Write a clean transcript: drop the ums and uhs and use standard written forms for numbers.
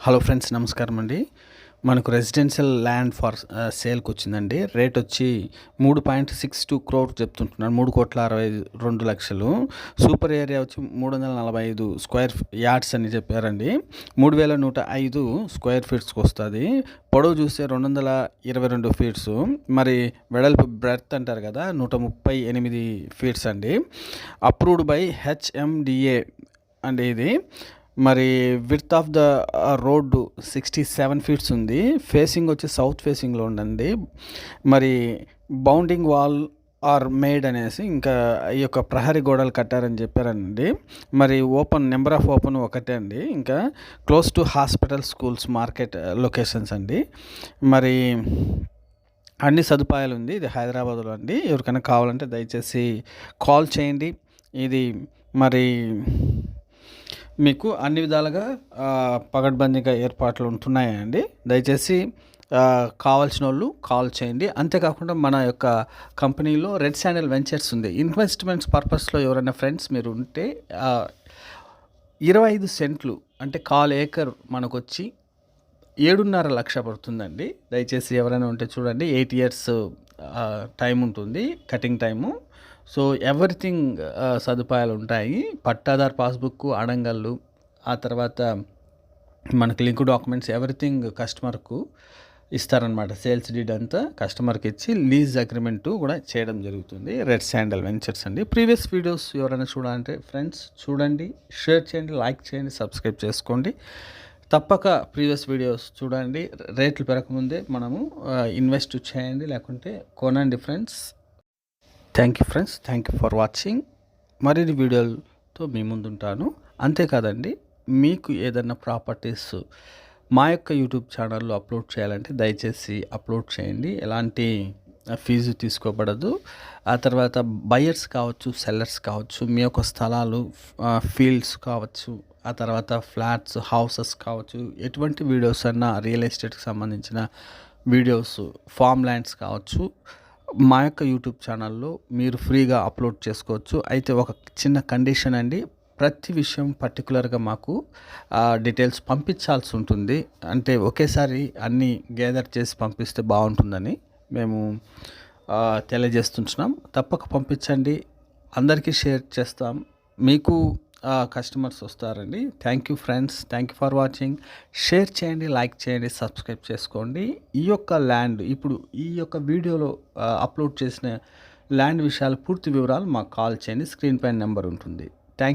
Hello friends, నమస్కారం అండి. మనకు రెసిడెన్షియల్ ల్యాండ్ ఫర్ సేల్కి వచ్చిందండి. రేట్ వచ్చి 3.62 crore చెప్తుంటున్నాను. 3,62,00,000. సూపర్ ఏరియా వచ్చి 345 స్క్వేర్ యార్డ్స్ అని చెప్పారండి. 3,105 స్క్వేర్ ఫీట్స్కి వస్తుంది. పొడవు చూస్తే 222 ఫీట్స్. మరి వెడల్పు బ్రెడ్త్ అంటారు కదా, 138 ఫీట్స్ అండి. అప్రూవ్డ్ బై హెచ్ఎండిఏ అండి ఇది. మరి width of the road 67 feets ఉంది. ఫేసింగ్ వచ్చి సౌత్ ఫేసింగ్లో ఉండండి. మరి బౌండింగ్ వాల్ ఆర్ మేడ్ అనేసి ఇంకా ఈ యొక్క ప్రహరీ గోడలు కట్టారని చెప్పారండి. మరి నెంబర్ ఆఫ్ ఓపెన్ ఒకటే అండి. ఇంకా close to hospital, schools, market locations అండి. మరి అన్ని సదుపాయాలు ఉంది. ఇది హైదరాబాద్లో అండి. ఎవరికైనా కావాలంటే దయచేసి కాల్ చేయండి. ఇది మరి మీకు అన్ని విధాలుగా పగడ్బందీగా ఏర్పాట్లు ఉంటున్నాయండి. దయచేసి కావాల్సిన వాళ్ళు కాల్ చేయండి. అంతేకాకుండా మన యొక్క కంపెనీలో రెడ్ శాండిల్ వెంచర్స్ ఉంది. ఇన్వెస్ట్మెంట్స్ పర్పస్లో ఎవరైనా ఫ్రెండ్స్ మీరు ఉంటే 25 సెంట్లు అంటే 1/4 ఏకర్ మనకు వచ్చి 7.5 లక్ష పడుతుందండి. దయచేసి ఎవరైనా ఉంటే చూడండి. 8 years టైం ఉంటుంది, కటింగ్ టైము. సో ఎవ్రీథింగ్ సదుపాయాలు ఉంటాయి. పట్టాదార్ పాస్బుక్, అడంగళ్ళు, ఆ తర్వాత మనకి లింక్ డాక్యుమెంట్స్ ఎవ్రీథింగ్ కస్టమర్కు ఇస్తారనమాట. సేల్స్ డీడ్ అంతా కస్టమర్కి ఇచ్చి లీజ్ అగ్రిమెంటు కూడా చేయడం జరుగుతుంది. రెడ్ శాండిల్ వెంచర్స్ అండి. ప్రీవియస్ వీడియోస్ ఎవరైనా చూడాలంటే ఫ్రెండ్స్ చూడండి, షేర్ చేయండి, లైక్ చేయండి, సబ్స్క్రైబ్ చేసుకోండి. తప్పక ప్రీవియస్ వీడియోస్ చూడండి. రేట్లు పెరగకముందే మనము ఇన్వెస్ట్ చేయండి, లేకుంటే కొనండి friends. Thank you friends, thank you for watching. మరిన్ని వీడియోలతో మీ ముందుంటాను. అంతేకాదండి, మీకు ఏదైనా ప్రాపర్టీస్ మా యొక్క యూట్యూబ్ ఛానల్లో అప్లోడ్ చేయాలంటే దయచేసి అప్లోడ్ చేయండి. ఎలాంటి ఫీజు తీసుకోబడదు. ఆ తర్వాత బయర్స్ కావచ్చు, సెల్లర్స్ కావచ్చు, మీ యొక్క స్థలాలు, ఫీల్డ్స్ కావచ్చు, ఆ తర్వాత ఫ్లాట్స్, హౌసెస్ కావచ్చు, ఎటువంటి వీడియోస్ అన్నా రియల్ ఎస్టేట్కి సంబంధించిన వీడియోస్, ఫామ్ ల్యాండ్స్ కావచ్చు, మా యొక్క యూట్యూబ్ ఛానల్లో మీరు ఫ్రీగా అప్లోడ్ చేసుకోవచ్చు. అయితే ఒక చిన్న కండిషన్ అండి, ప్రతి విషయం పర్టికులర్గా మాకు డీటెయిల్స్ పంపించాల్సి ఉంటుంది. అంటే ఒకేసారి అన్నీ గ్యాదర్ చేసి పంపిస్తే బాగుంటుందని మేము తెలియజేస్తున్నాం. తప్పక పంపించండి, అందరికీ షేర్ చేస్తాం. మీకు కస్టమర్స్ వస్తారండి. Thank you friends, thank you for watching. Share చేయండి, లైక్ చేయండి, సబ్స్క్రైబ్ చేసుకోండి. ఈ యొక్క ల్యాండ్ ఇప్పుడు ఈ యొక్క వీడియోలో అప్లోడ్ చేసిన ల్యాండ్ విషయాలు, పూర్తి వివరాలు మాకు కాల్ చేయండి. స్క్రీన్ పైన నెంబర్ ఉంటుంది.